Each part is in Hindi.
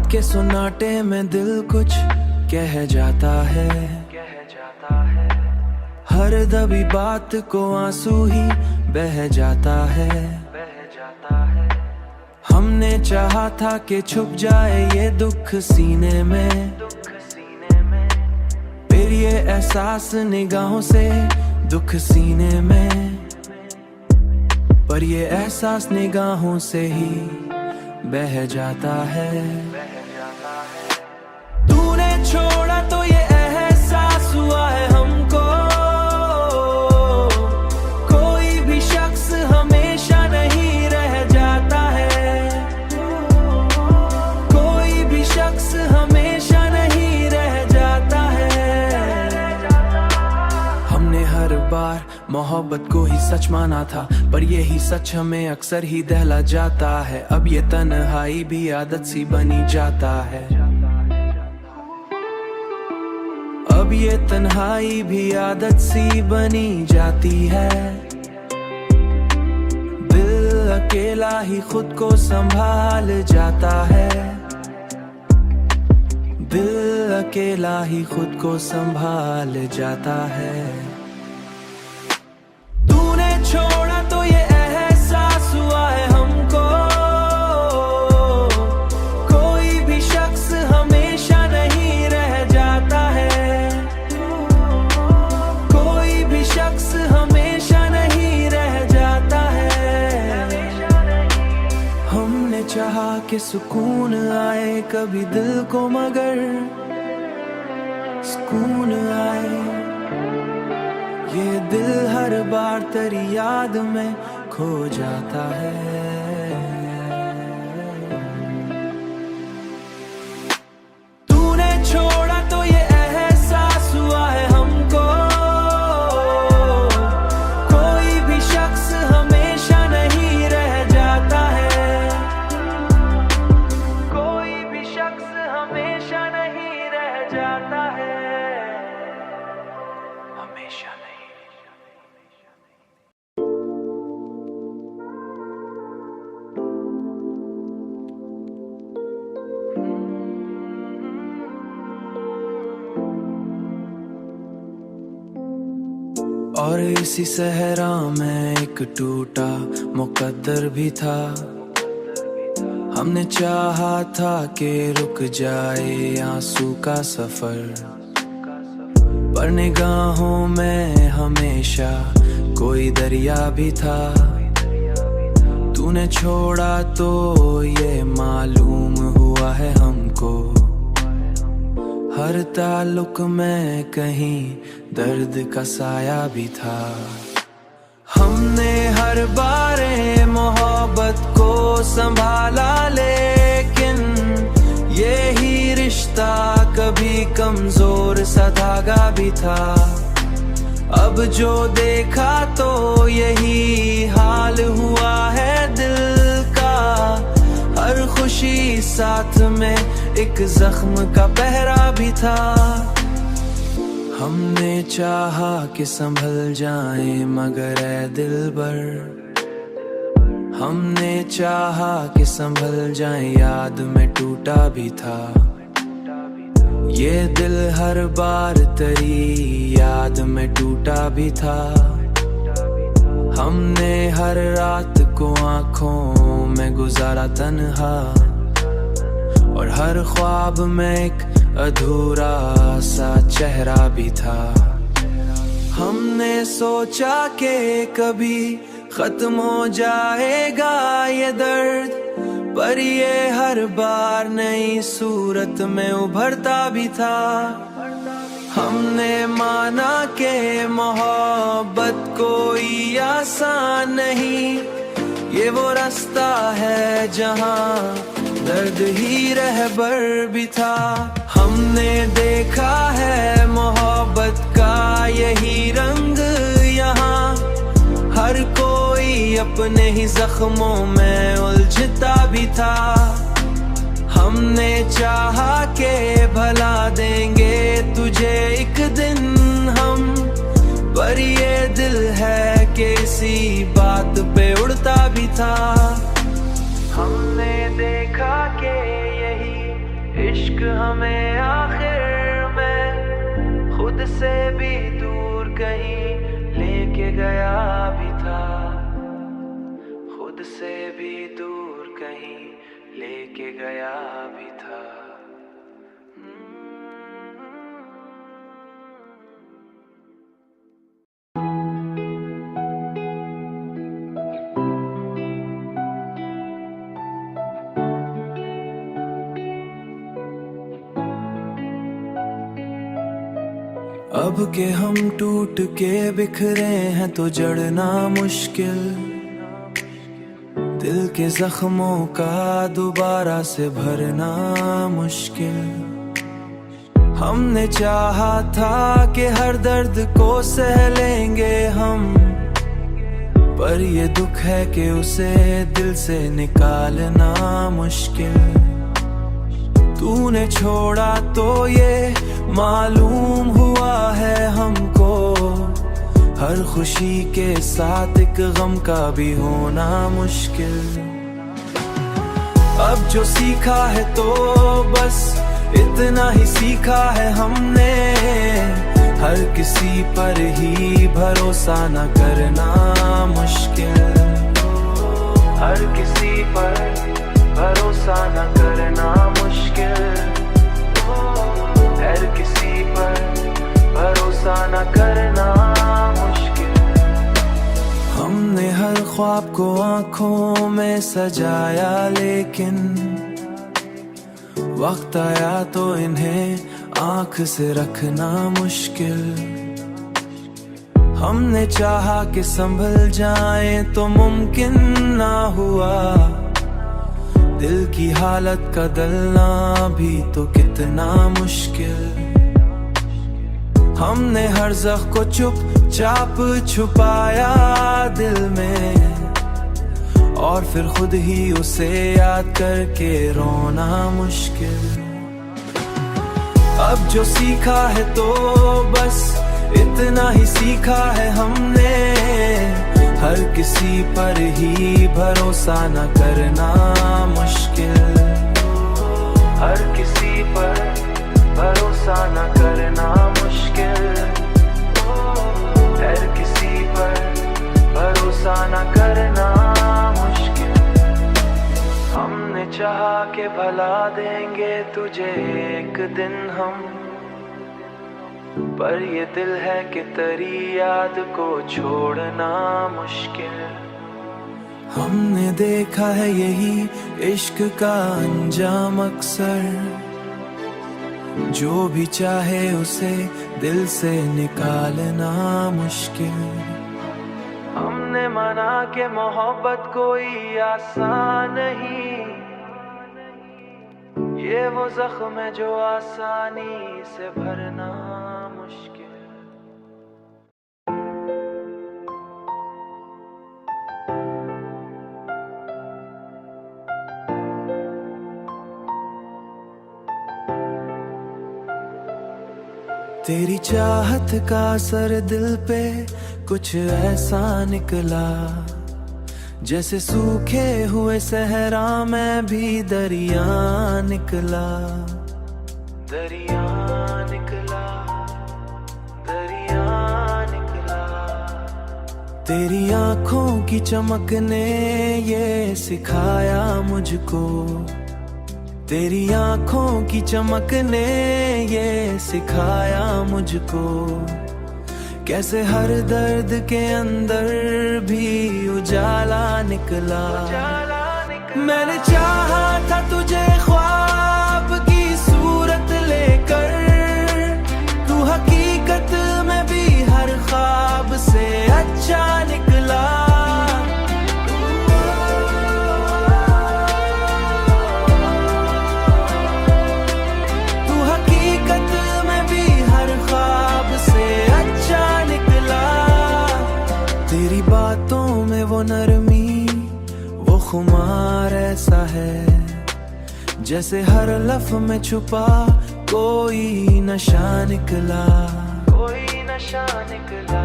रात के सुनाटे में दिल कुछ कह जाता है। हर दबी बात को आंसू ही बह जाता है। हमने चाहा था कि छुप जाए ये दुख सीने में, फिर ये एहसास निगाहों से दुख सीने में, पर ये एहसास निगाहों से ही बह जाता है। तूने छोड़ा तो ये एहसास हुआ है हमको, कोई भी शख्स हमेशा नहीं रह जाता है, कोई भी शख्स हमेशा नहीं रह जाता है। हमने हर बार मोहब्बत को ही सच माना था, पर यही सच हमें अक्सर ही दहला जाता है। अब ये तन्हाई भी आदत सी बनी जाता है, अब ये तन्हाई भी आदत सी बनी जाती है। दिल अकेला ही खुद को संभाल जाता है, दिल अकेला ही खुद को संभाल जाता है। छोड़ा तो ये एहसास हुआ है हमको, कोई भी शख्स हमेशा नहीं रह जाता है, कोई भी शख्स हमेशा नहीं रह जाता है। हमने चाहा कि सुकून आए कभी दिल को, मगर सुकून आए ये दिल हर बार तेरी याद में खो जाता है। तूने छोड़ा तो ये एहसास हुआ है हमको, कोई भी शख्स हमेशा नहीं रह जाता है, कोई भी शख्स हमेशा नहीं रह जाता है, हमेशा नहीं। और इसी सहरा में एक टूटा मुकद्दर भी था। हमने चाहा था कि रुक जाए आंसू का सफर, पर निगाहों में हमेशा कोई दरिया भी था। तूने छोड़ा तो ये मालूम हुआ है हमको, हर ताल्लुक में कहीं दर्द का साया भी था। हमने हर बारे मोहब्बत को संभाला, लेकिन यही रिश्ता कभी कमजोर सा धागा भी था। अब जो देखा तो यही हाल हुआ है दिल का, हर खुशी साथ में एक जख्म का पहरा भी था। हमने चाहा कि संभल जाए मगर ऐ दिलबर, हमने चाहा कि संभल जाए याद में टूटा भी था। ये दिल हर बार तेरी याद में टूटा भी था। हमने हर रात को आँखों में गुजारा तन्हा, और हर ख्वाब में एक अधूरा सा चेहरा भी था। हमने सोचा कि कभी खत्म हो जाएगा ये दर्द, पर ये हर बार नई सूरत में उभरता भी था। हमने माना कि मोहब्बत कोई आसान नहीं, ये वो रास्ता है जहाँ दर्द ही रहबर भी था। हमने देखा है मोहब्बत का यही रंग यहाँ, हर कोई अपने ही जख्मों में उलझता भी था। हमने चाहा कि भला देंगे तुझे एक दिन हम, पर ये दिल है कि इसी बात पे उड़ता भी था। हमने देखा कि यही इश्क हमें आखिर में खुद से भी दूर कहीं लेके गया भी था, खुद से भी दूर कहीं लेके गया भी था। अब के हम टूट के बिखरे हैं तो जड़ना मुश्किल, दिल के जख्मों का दोबारा से भरना मुश्किल। हमने चाहा था कि हर दर्द को सह लेंगे हम, पर ये दुख है कि उसे दिल से निकालना मुश्किल। तूने छोड़ा तो ये मालूम हुआ है हमको, हर खुशी के साथ एक गम का भी होना मुश्किल। अब जो सीखा है तो बस इतना ही सीखा है हमने, हर किसी पर ही भरोसा न करना मुश्किल, हर किसी पर भरोसा न करना मुश्किल, हर किसी पर भरोसा न करना मुश्किल। हमने हर ख्वाब को आंखों में सजाया, लेकिन वक्त आया तो इन्हें आंख से रखना मुश्किल। हमने चाहा कि संभल जाए तो मुमकिन ना हुआ, दिल की हालत का दलना भी तो कितना मुश्किल। हमने हर ज़ख्म को चुपचाप छुपाया दिल में, और फिर खुद ही उसे याद करके रोना मुश्किल। अब जो सीखा है तो बस इतना ही सीखा है हमने, हर किसी पर ही भरोसा न करना मुश्किल, हर किसी पर भरोसा न करना मुश्किल, हर किसी पर भरोसा न करना मुश्किल। हमने चाहा कि भला देंगे तुझे एक दिन हम, पर ये दिल है कि तेरी याद को छोड़ना मुश्किल। हमने देखा है यही इश्क का अंजाम अक्सर, जो भी चाहे उसे दिल से निकालना मुश्किल। हमने माना कि मोहब्बत कोई आसान नहीं, ये वो जख्म है जो आसानी से भरना मुश्किल। तेरी चाहत का असर दिल पे कुछ ऐसा निकला, जैसे सूखे हुए सहरा में भी दरिया निकला, दरिया निकला, दरिया निकला। तेरी आंखों की चमक ने ये सिखाया मुझको, तेरी आंखों की चमक ने ये सिखाया मुझको, कैसे हर दर्द के अंदर भी उजाला निकला। मैंने चाहा था तुझे ख्वाब की सूरत लेकर, तू हकीकत में भी हर ख्वाब से अच्छा निकला। तेरी बातों में वो नरमी, वो खुमार ऐसा है, जैसे हर लफ्ज़ में छुपा कोई नशा निकला, कोई नशा निकला।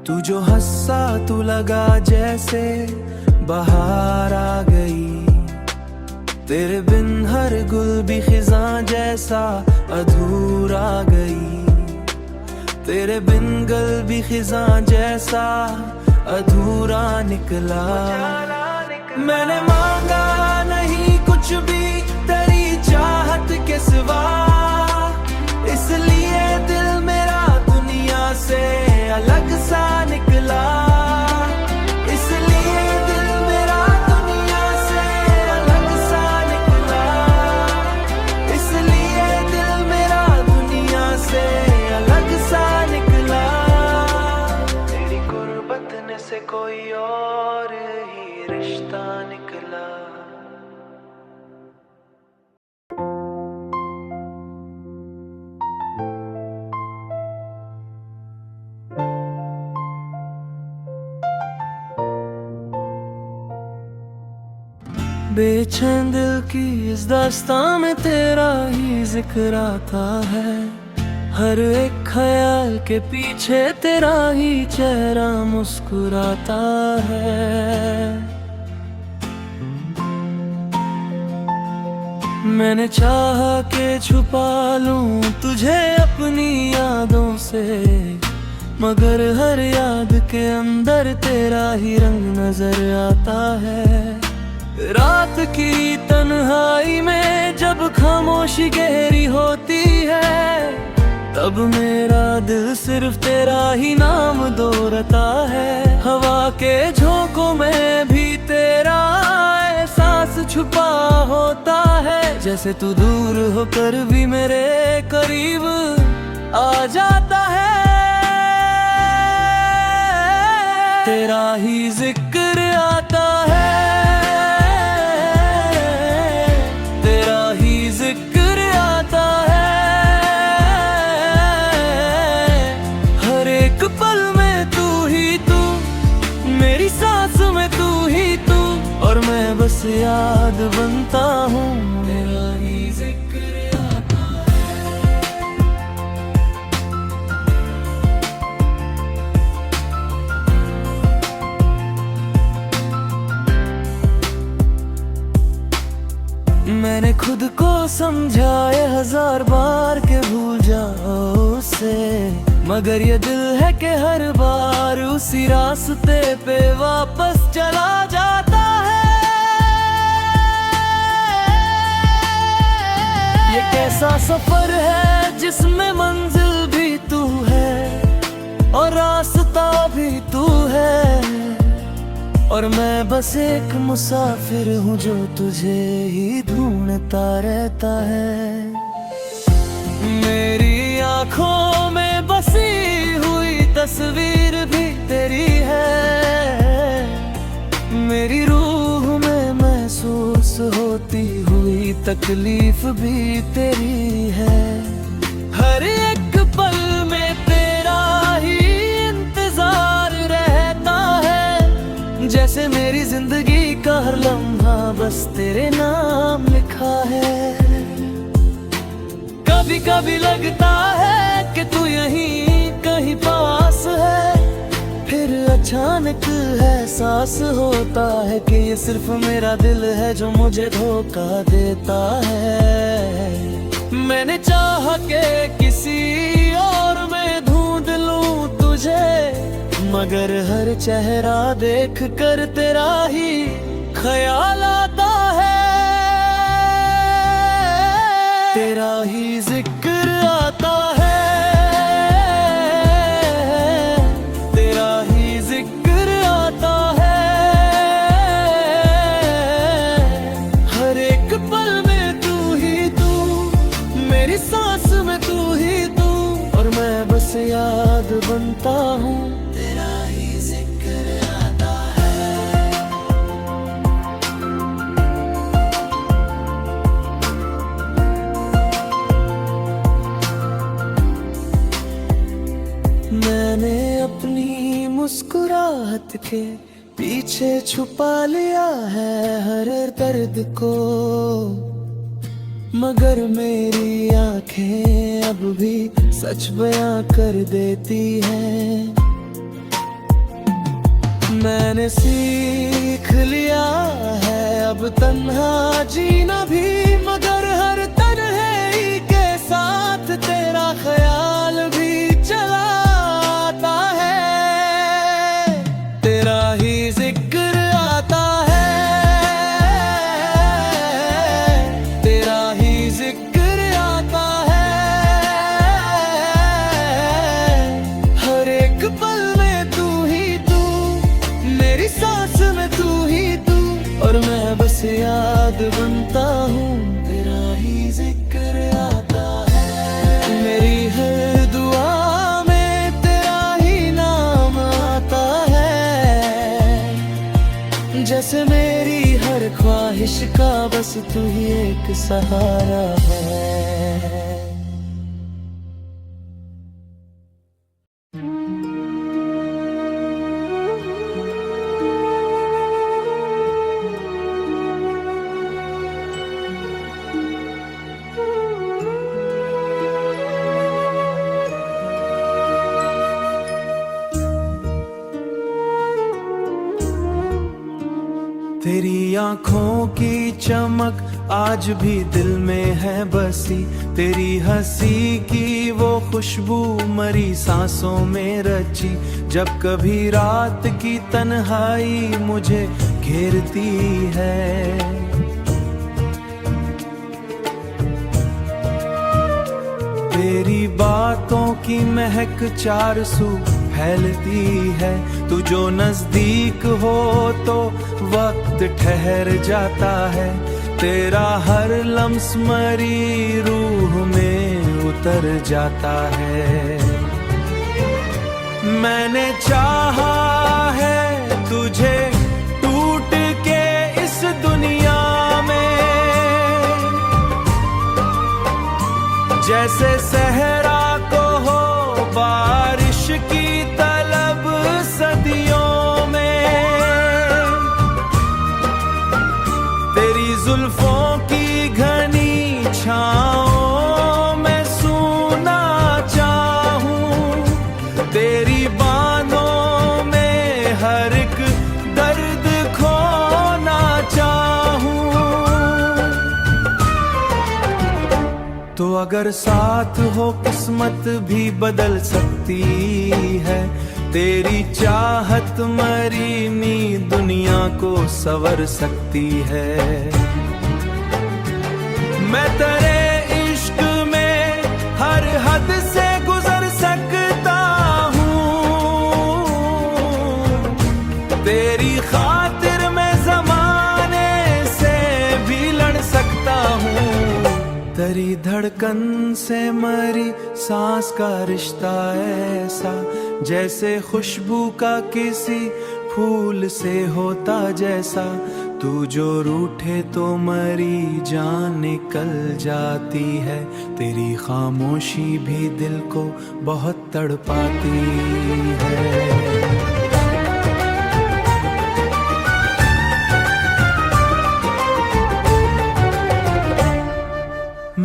तू जो हंसा तू लगा जैसे बाहर आ गई। तेरे बिन हर गुल भी खिज़ां जैसा अधूरा गई। तेरे बिन गल भी खिज़ां जैसा अधूरा निकला। मैंने मांगा नहीं कुछ भी तेरी चाहत के सिवा, इसलिए दिल मेरा दुनिया से अलग सा निकला। इसलिए दिल मेरा दुनिया से अलग सा निकला। इसलिए दिल मेरा दुनिया से अलग सा निकला। तेरी गुर्बत ने से कोई और ही रिश्ता निकला। बेचैन दिल की इस दास्तां में तेरा ही जिक्र आता है। हर एक ख्याल के पीछे तेरा ही चेहरा मुस्कुराता है। मैंने चाहा के छुपा लूं तुझे अपनी यादों से, मगर हर याद के अंदर तेरा ही रंग नजर आता है। रात की तन्हाई में जब खामोशी गहरी होती है, तब मेरा दिल सिर्फ तेरा ही नाम दोहराता है। हवा के झोंकों में भी तेरा एहसास छुपा होता है, जैसे तू दूर होकर भी मेरे करीब आ जाता है। तेरा ही जिक्र आता है। बस याद बनता हूँ, तेरा ही जिक्र आता है। मैंने खुद को समझाए 1000 बार के भूल जाओ उसे, मगर ये दिल है कि हर बार उसी रास्ते पे वापस चला जाता है। ये कैसा सफर है जिसमें मंजिल भी तू है और रास्ता भी तू है, और मैं बस एक मुसाफिर हूँ जो तुझे ही ढूंढता रहता है। मेरी आँखों में बसी हुई तस्वीर भी तेरी है, मेरी रूह में महसूस होती हुई तकलीफ भी तेरी है। हर एक पल में तेरा ही इंतजार रहता है, जैसे मेरी जिंदगी का हर लम्हा बस तेरे नाम लिखा है। कभी कभी लगता है कि तू यहीं कहीं पास है, फिर अचानक एहसास होता है कि ये सिर्फ मेरा दिल है जो मुझे धोखा देता है। मैंने चाहा कि किसी और में ढूंढ लूं तुझे, मगर हर चेहरा देख कर तेरा ही ख्याल आता है। तेरा ही जिक्र आता है। तेरा ही जिक्र आता है। हर एक पल में तू ही तू, मेरी सांस में तू ही तू, और मैं बस याद बनता हूँ। तेरा ही जिक्र आता है। मैंने अपनी मुस्कुराहट के पीछे छुपा लिया है हर दर्द को, मगर मेरी आंखें अब भी सच बयां कर देती हैं। मैंने सीख सीख लिया है अब तन्हा जीना भी, मगर हर तन्हाई के साथ तेरा ख्याल भी चला आता है, तेरा ही जिक्र आता है, तेरा ही जिक्र आता है। हर एक पल में तू ही तू, मेरी सांस में तू ही तू, और मैं बस याद बनता हूँ, तेरा ही जिक्र आता है। मेरी हर दुआ में तेरा ही नाम आता है, जैसे मेरी हर ख्वाहिश का बस तू ही एक सहारा है। तेरी आँखों की चमक आज भी दिल में है बसी, तेरी हंसी की वो खुशबू मरी सांसों में रची, जब कभी रात की तन्हाई मुझे घेरती है। तेरी बातों की महक चार सू फैलती है, तू जो नजदीक हो तो वक्त ठहर जाता है, तेरा हर लम्स मरी रूह में उतर जाता है। मैंने चाहा है तुझे टूट के इस दुनिया में, जैसे सहरा को हो बारिश की तलब सदियों में, तेरी जुल्फों की घनी छाँवों में सूना चाहूं, तेरी बाहों में हर एक दर्द खोना चाहूं। तो अगर साथ हो किस्मत भी बदल सकती है, तेरी चाहत मरी नी दुनिया को संवर सकती है। मैं तेरे इश्क में हर हद से गुजर सकता हूँ, तेरी खातिर मैं ज़माने से भी लड़ सकता हूँ। तेरी धड़कन से मरी सांस का रिश्ता ऐसा, जैसे खुशबू का किसी फूल से होता जैसा, तू जो रूठे तो मरी जान निकल जाती है, तेरी खामोशी भी दिल को बहुत तड़पाती है।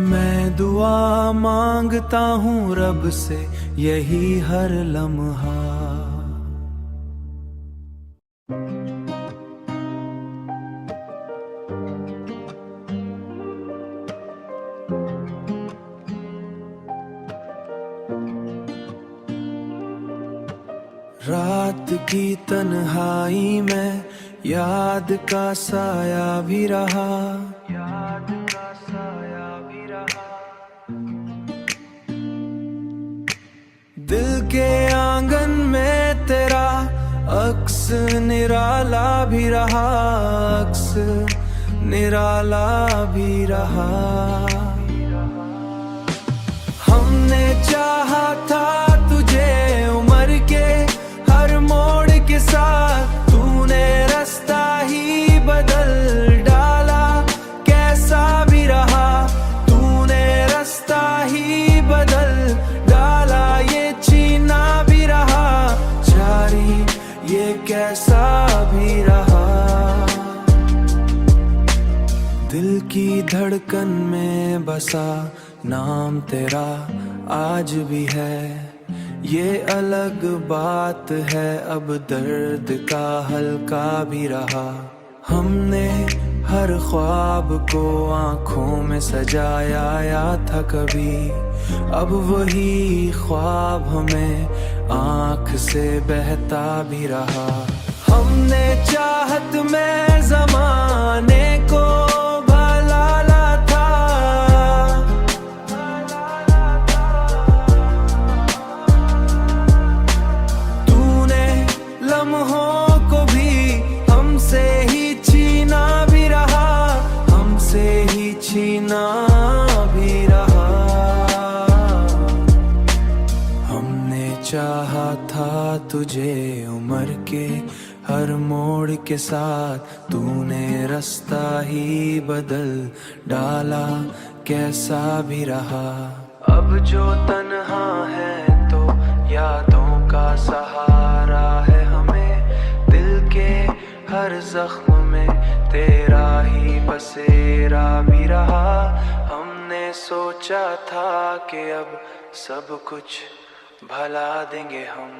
मैं दुआ मांगता हूँ रब से यही हर लम्हा, रात की तन्हाई में याद का साया भी रहा, याद का साया भी रहा, दिल के आंगन में तेरा अक्स निराला भी रहा, अक्स निराला भी रहा। हमने चाहा था तुझे उम्र के हर मोड़ के साथ, तूने रास्ता ही बदल डाला, कैसा भी रहा तूने रास्ता ही बदल डाला, ये छीना भी रहा जारी ये कैसा भी रहा। दिल की धड़कन में बसा नाम तेरा आज भी है, ये अलग बात है अब दर्द का हल्का भी रहा। हमने हर ख्वाब को आंखों में सजाया था कभी, अब वही ख्वाब हमें आंख से बहता भी रहा। हमने चाहत में ज़माने को भुला था, तूने लम्हों को भी हमसे ही छीना भी रहा, हमसे ही छीना भी रहा। हमने चाहा था तुझे उम्र के हर मोड़ के साथ, तूने रास्ता ही बदल डाला, कैसा भी रहा। अब जो तन्हा है तो यादों का सहारा है हमें, दिल के हर जख्म में तेरा ही बसेरा भी रहा। हमने सोचा था कि अब सब कुछ भुला देंगे हम,